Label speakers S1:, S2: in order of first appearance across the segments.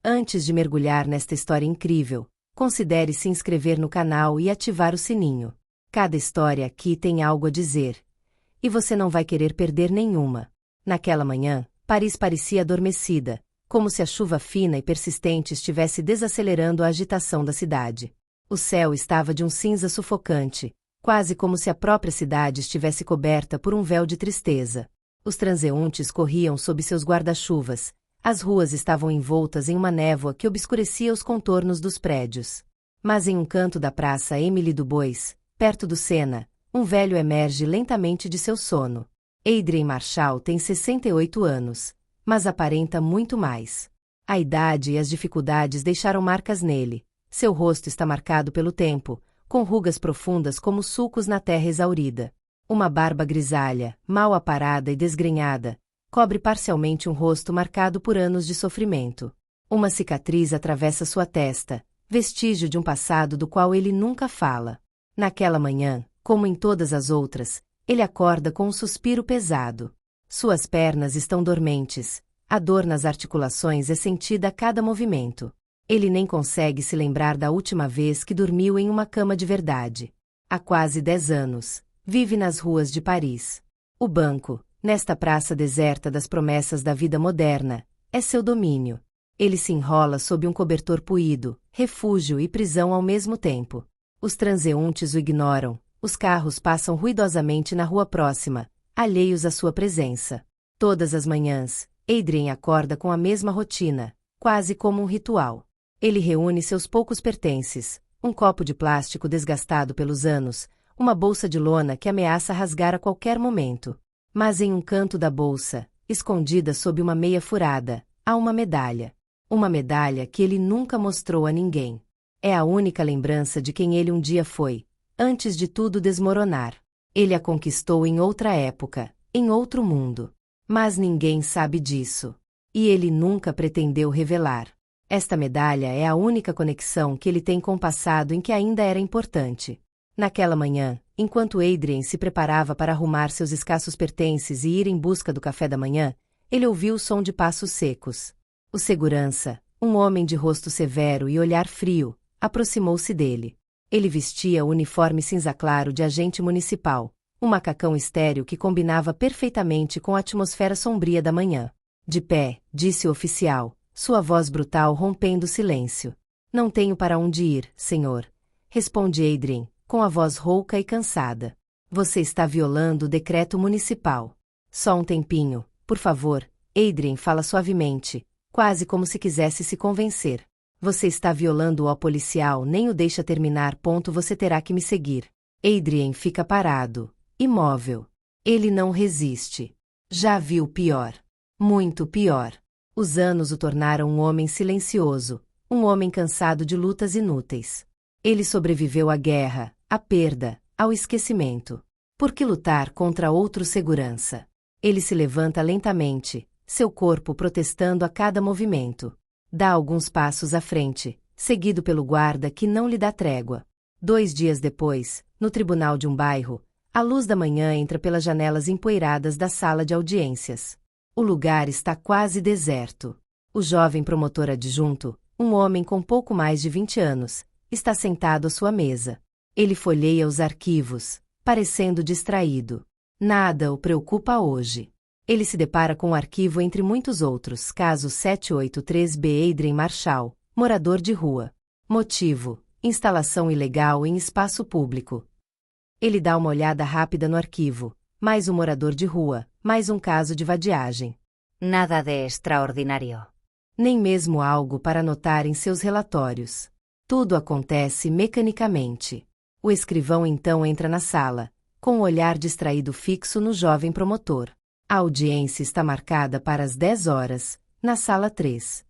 S1: Antes de mergulhar nesta história incrível, considere se inscrever no canal e ativar o sininho. Cada história aqui tem algo a dizer. E você não vai querer perder nenhuma. Naquela manhã, Paris parecia adormecida, como se a chuva fina e persistente estivesse desacelerando a agitação da cidade. O céu estava de um cinza sufocante, quase como se a própria cidade estivesse coberta por um véu de tristeza. Os transeuntes corriam sob seus guarda-chuvas. As ruas estavam envoltas em uma névoa que obscurecia os contornos dos prédios. Mas em um canto da praça Émile Dubois, perto do Sena, um velho emerge lentamente de seu sono. Adrien Marchal tem 68 anos, mas aparenta muito mais. A idade e as dificuldades deixaram marcas nele. Seu rosto está marcado pelo tempo, com rugas profundas como sulcos na terra exaurida. Uma barba grisalha, mal aparada e desgrenhada, cobre parcialmente um rosto marcado por anos de sofrimento. Uma cicatriz atravessa sua testa, vestígio de um passado do qual ele nunca fala. Naquela manhã, como em todas as outras, ele acorda com um suspiro pesado. Suas pernas estão dormentes, a dor nas articulações é sentida a cada movimento. Ele nem consegue se lembrar da última vez que dormiu em uma cama de verdade. Há quase 10 anos, vive nas ruas de Paris. O banco, nesta praça deserta das promessas da vida moderna, é seu domínio. Ele se enrola sob um cobertor puído, refúgio e prisão ao mesmo tempo. Os transeuntes o ignoram, os carros passam ruidosamente na rua próxima, alheios à sua presença. Todas as manhãs, Adrien acorda com a mesma rotina, quase como um ritual. Ele reúne seus poucos pertences, um copo de plástico desgastado pelos anos, uma bolsa de lona que ameaça rasgar a qualquer momento. Mas em um canto da bolsa, escondida sob uma meia furada, há uma medalha. Uma medalha que ele nunca mostrou a ninguém. É a única lembrança de quem ele um dia foi, antes de tudo desmoronar. Ele a conquistou em outra época, em outro mundo. Mas ninguém sabe disso. E ele nunca pretendeu revelar. Esta medalha é a única conexão que ele tem com o passado em que ainda era importante. Naquela manhã, enquanto Adrien se preparava para arrumar seus escassos pertences e ir em busca do café da manhã, ele ouviu o som de passos secos. O segurança, um homem de rosto severo e olhar frio, aproximou-se dele. Ele vestia o uniforme cinza claro de agente municipal, um macacão estéril que combinava perfeitamente com a atmosfera sombria da manhã. De pé, disse o oficial, sua voz brutal rompendo o silêncio. Não tenho para onde ir, senhor, responde Adrien, com a voz rouca e cansada. Você está violando o decreto municipal. Só um tempinho, por favor, Adrien fala suavemente, quase como se quisesse se convencer. Você está violando o policial, nem o deixa terminar. Você terá que me seguir. Adrien fica parado, imóvel. Ele não resiste. Já viu pior. Muito pior. Os anos o tornaram um homem silencioso, um homem cansado de lutas inúteis. Ele sobreviveu à guerra, à perda, ao esquecimento. Por que lutar contra outro segurança? Ele se levanta lentamente, seu corpo protestando a cada movimento. Dá alguns passos à frente, seguido pelo guarda que não lhe dá trégua. 2 dias depois, no tribunal de um bairro, a luz da manhã entra pelas janelas empoeiradas da sala de audiências. O lugar está quase deserto. O jovem promotor adjunto, um homem com pouco mais de 20 anos, está sentado à sua mesa. Ele folheia os arquivos, parecendo distraído. Nada o preocupa hoje. Ele se depara com um arquivo entre muitos outros. Caso 783B Adrien Marchal, morador de rua. Motivo: instalação ilegal em espaço público. Ele dá uma olhada rápida no arquivo. Mais um morador de rua, mais um caso de vadiagem.
S2: Nada de extraordinário.
S1: Nem mesmo algo para anotar em seus relatórios. Tudo acontece mecanicamente. O escrivão então entra na sala, com o olhar distraído fixo no jovem promotor. A audiência está marcada para as 10 horas, na sala 3.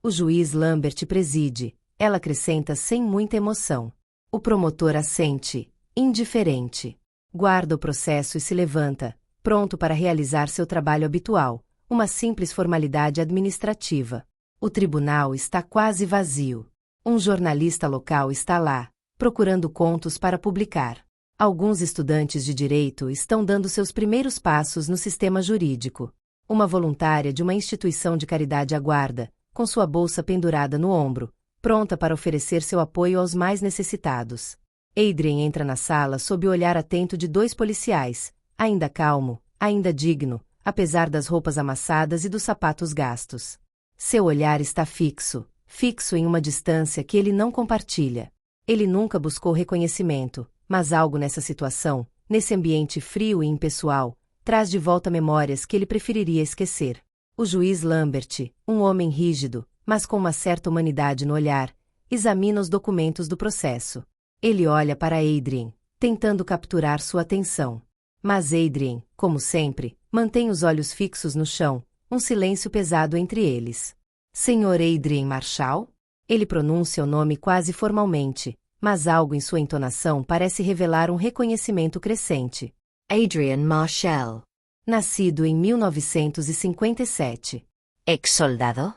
S1: O juiz Lambert preside, ela acrescenta sem muita emoção. O promotor assente, indiferente. Guarda o processo e se levanta, pronto para realizar seu trabalho habitual, uma simples formalidade administrativa. O tribunal está quase vazio. Um jornalista local está lá, procurando contos para publicar. Alguns estudantes de direito estão dando seus primeiros passos no sistema jurídico. Uma voluntária de uma instituição de caridade aguarda, com sua bolsa pendurada no ombro, pronta para oferecer seu apoio aos mais necessitados. Adrien entra na sala sob o olhar atento de 2 policiais, ainda calmo, ainda digno, apesar das roupas amassadas e dos sapatos gastos. Seu olhar está fixo em uma distância que ele não compartilha. Ele nunca buscou reconhecimento, mas algo nessa situação, nesse ambiente frio e impessoal, traz de volta memórias que ele preferiria esquecer. O juiz Lambert, um homem rígido, mas com uma certa humanidade no olhar, examina os documentos do processo. Ele olha para Adrien, tentando capturar sua atenção. Mas Adrien, como sempre, mantém os olhos fixos no chão, um silêncio pesado entre eles. Senhor Adrien Marshall? Ele pronuncia o nome quase formalmente, mas algo em sua entonação parece revelar um reconhecimento crescente.
S2: Adrien Marshall.
S1: Nascido em 1957.
S2: Ex-soldado?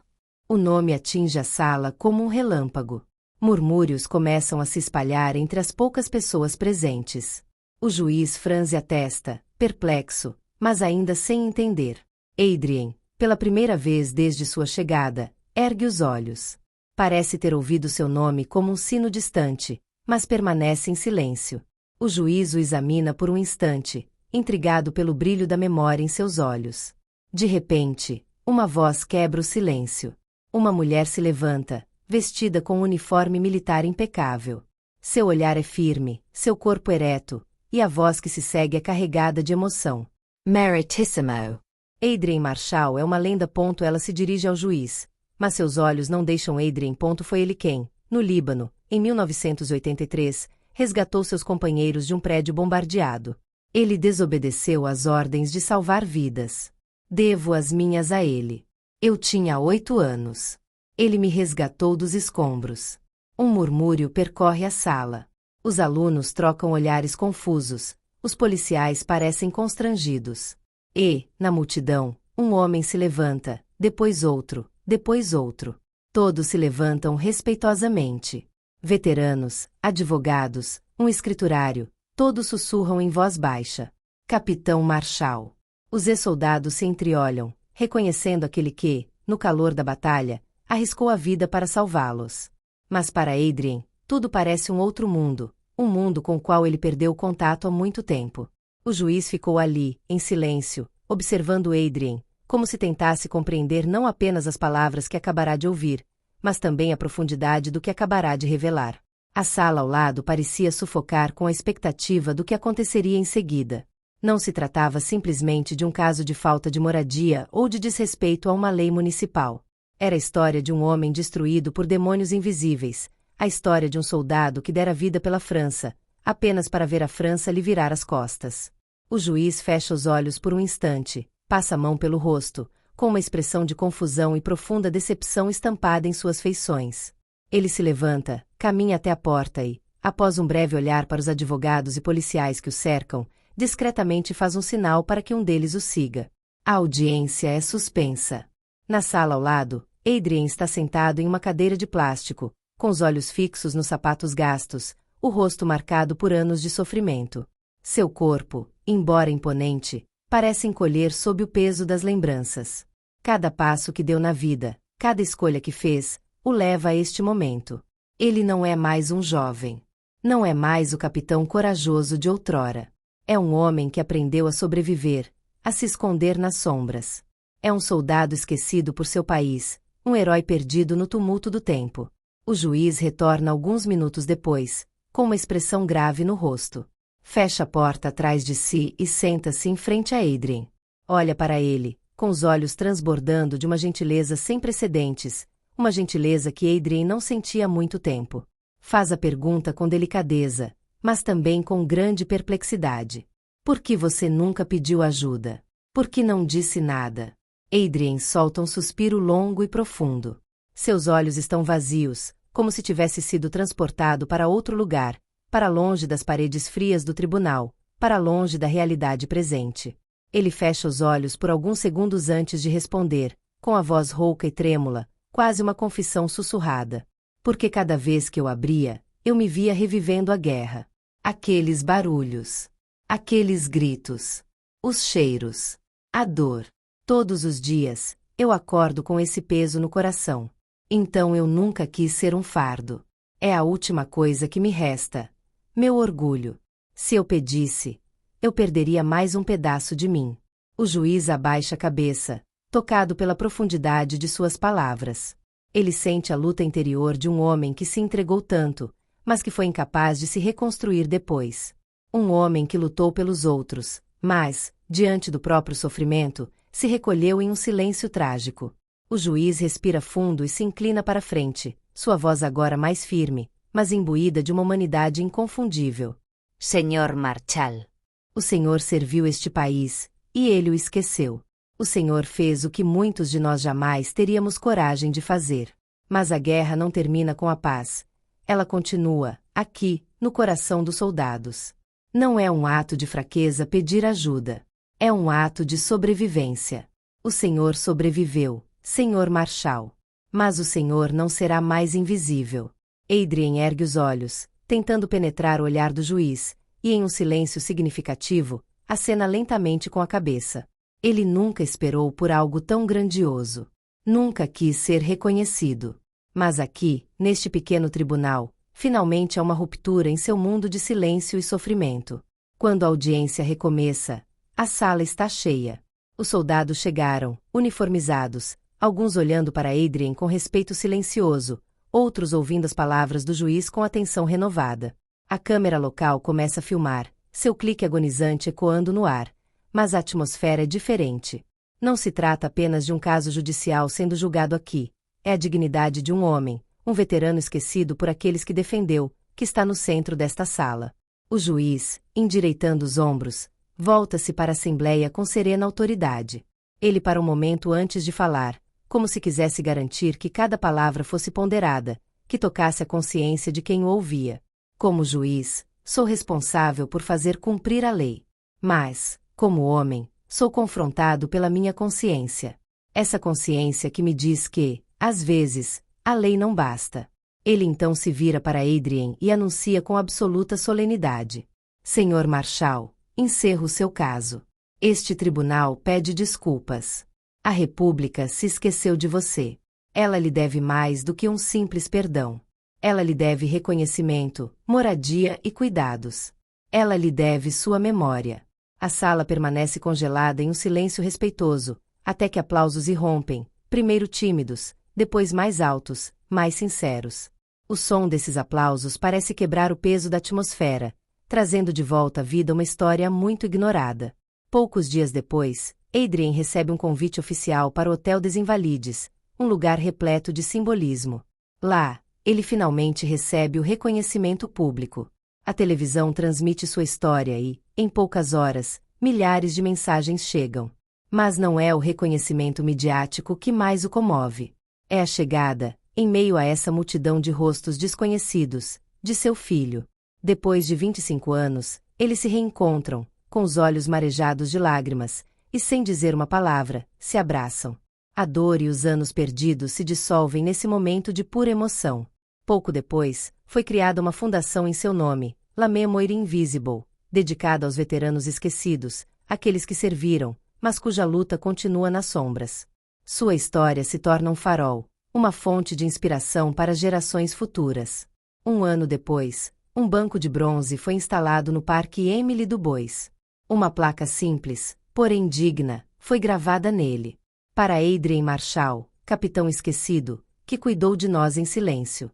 S1: O nome atinge a sala como um relâmpago. Murmúrios começam a se espalhar entre as poucas pessoas presentes. O juiz franze a testa, perplexo, mas ainda sem entender. Adrien, pela primeira vez desde sua chegada, ergue os olhos. Parece ter ouvido seu nome como um sino distante, mas permanece em silêncio. O juiz o examina por um instante, intrigado pelo brilho da memória em seus olhos. De repente, uma voz quebra o silêncio. Uma mulher se levanta, vestida com um uniforme militar impecável. Seu olhar é firme, seu corpo ereto, e a voz que se segue é carregada de emoção.
S2: Meritissimo.
S1: Adrien Marshall é uma lenda. Ela se dirige ao juiz, mas seus olhos não deixam Adrien. Foi ele quem, no Líbano, em 1983, resgatou seus companheiros de um prédio bombardeado. Ele desobedeceu às ordens de salvar vidas. Devo as minhas a ele. Eu tinha 8 anos. Ele me resgatou dos escombros. Um murmúrio percorre a sala. Os alunos trocam olhares confusos. Os policiais parecem constrangidos. E, na multidão, um homem se levanta, depois outro, depois outro. Todos se levantam respeitosamente. Veteranos, advogados, um escriturário, todos sussurram em voz baixa. Capitão Marshall. Os ex-soldados se entreolham, reconhecendo aquele que, no calor da batalha, arriscou a vida para salvá-los. Mas para Adrien, tudo parece um outro mundo, um mundo com o qual ele perdeu o contato há muito tempo. O juiz ficou ali, em silêncio, observando Adrien, como se tentasse compreender não apenas as palavras que acabará de ouvir, mas também a profundidade do que acabará de revelar. A sala ao lado parecia sufocar com a expectativa do que aconteceria em seguida. Não se tratava simplesmente de um caso de falta de moradia ou de desrespeito a uma lei municipal. Era a história de um homem destruído por demônios invisíveis, a história de um soldado que dera vida pela França, apenas para ver a França lhe virar as costas. O juiz fecha os olhos por um instante, passa a mão pelo rosto, com uma expressão de confusão e profunda decepção estampada em suas feições. Ele se levanta, caminha até a porta e, após um breve olhar para os advogados e policiais que o cercam, discretamente faz um sinal para que um deles o siga. A audiência é suspensa. Na sala ao lado, Adrien está sentado em uma cadeira de plástico, com os olhos fixos nos sapatos gastos, o rosto marcado por anos de sofrimento. Seu corpo, embora imponente, parece encolher sob o peso das lembranças. Cada passo que deu na vida, cada escolha que fez, o leva a este momento. Ele não é mais um jovem. Não é mais o capitão corajoso de outrora. É um homem que aprendeu a sobreviver, a se esconder nas sombras. É um soldado esquecido por seu país, um herói perdido no tumulto do tempo. O juiz retorna alguns minutos depois, com uma expressão grave no rosto. Fecha a porta atrás de si e senta-se em frente a Adrien. Olha para ele, com os olhos transbordando de uma gentileza sem precedentes, uma gentileza que Adrien não sentia há muito tempo. Faz a pergunta com delicadeza, mas também com grande perplexidade. Por que você nunca pediu ajuda? Por que não disse nada? Adrien solta um suspiro longo e profundo. Seus olhos estão vazios, como se tivesse sido transportado para outro lugar, para longe das paredes frias do tribunal, para longe da realidade presente. Ele fecha os olhos por alguns segundos antes de responder, com a voz rouca e trêmula, quase uma confissão sussurrada. Porque cada vez que eu abria, eu me via revivendo a guerra. Aqueles barulhos. Aqueles gritos. Os cheiros. A dor. Todos os dias, eu acordo com esse peso no coração. Então eu nunca quis ser um fardo. É a última coisa que me resta. Meu orgulho. Se eu pedisse, eu perderia mais um pedaço de mim. O juiz abaixa a cabeça, tocado pela profundidade de suas palavras. Ele sente a luta interior de um homem que se entregou tanto, mas que foi incapaz de se reconstruir depois. Um homem que lutou pelos outros, mas, diante do próprio sofrimento, se recolheu em um silêncio trágico. O juiz respira fundo e se inclina para frente, sua voz agora mais firme, mas imbuída de uma humanidade inconfundível.
S2: Senhor Marshall.
S1: O Senhor serviu este país, e ele o esqueceu. O Senhor fez o que muitos de nós jamais teríamos coragem de fazer. Mas a guerra não termina com a paz. Ela continua, aqui, no coração dos soldados. Não é um ato de fraqueza pedir ajuda. É um ato de sobrevivência. O Senhor sobreviveu, Senhor Marshall. Mas o Senhor não será mais invisível. Adrien ergue os olhos, tentando penetrar o olhar do juiz, e em um silêncio significativo, acena lentamente com a cabeça. Ele nunca esperou por algo tão grandioso. Nunca quis ser reconhecido. Mas aqui, neste pequeno tribunal, finalmente há uma ruptura em seu mundo de silêncio e sofrimento. Quando a audiência recomeça, a sala está cheia. Os soldados chegaram, uniformizados, alguns olhando para Adrien com respeito silencioso, outros ouvindo as palavras do juiz com atenção renovada. A câmera local começa a filmar, seu clique agonizante ecoando no ar. Mas a atmosfera é diferente. Não se trata apenas de um caso judicial sendo julgado aqui. É a dignidade de um homem, um veterano esquecido por aqueles que defendeu, que está no centro desta sala. O juiz, endireitando os ombros, volta-se para a Assembleia com serena autoridade. Ele para um momento antes de falar, como se quisesse garantir que cada palavra fosse ponderada, que tocasse a consciência de quem o ouvia. Como juiz, sou responsável por fazer cumprir a lei. Mas, como homem, sou confrontado pela minha consciência. Essa consciência que me diz que, às vezes, a lei não basta. Ele então se vira para Adrien e anuncia com absoluta solenidade. Senhor Marshall, encerro o seu caso. Este tribunal pede desculpas. A República se esqueceu de você. Ela lhe deve mais do que um simples perdão. Ela lhe deve reconhecimento, moradia e cuidados. Ela lhe deve sua memória. A sala permanece congelada em um silêncio respeitoso, até que aplausos irrompem, primeiro tímidos, depois mais altos, mais sinceros. O som desses aplausos parece quebrar o peso da atmosfera, trazendo de volta à vida uma história muito ignorada. Poucos dias depois, Adrien recebe um convite oficial para o Hotel des Invalides, um lugar repleto de simbolismo. Lá, ele finalmente recebe o reconhecimento público. A televisão transmite sua história e, em poucas horas, milhares de mensagens chegam. Mas não é o reconhecimento midiático que mais o comove. É a chegada, em meio a essa multidão de rostos desconhecidos, de seu filho. Depois de 25 anos, eles se reencontram, com os olhos marejados de lágrimas, e sem dizer uma palavra, se abraçam. A dor e os anos perdidos se dissolvem nesse momento de pura emoção. Pouco depois, foi criada uma fundação em seu nome, La Memoire Invisible, dedicada aos veteranos esquecidos, aqueles que serviram, mas cuja luta continua nas sombras. Sua história se torna um farol, uma fonte de inspiração para gerações futuras. Um ano depois, um banco de bronze foi instalado no Parque Émile Dubois. Uma placa simples, porém digna, foi gravada nele. Para Adrien Marshall, capitão esquecido, que cuidou de nós em silêncio.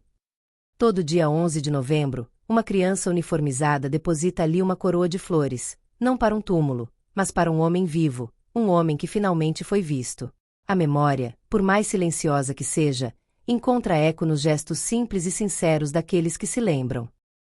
S1: Todo dia 11 de novembro, uma criança uniformizada deposita ali uma coroa de flores, não para um túmulo, mas para um homem vivo, um homem que finalmente foi visto. A memória, por mais silenciosa que seja, encontra eco nos gestos simples e sinceros daqueles que se lembram.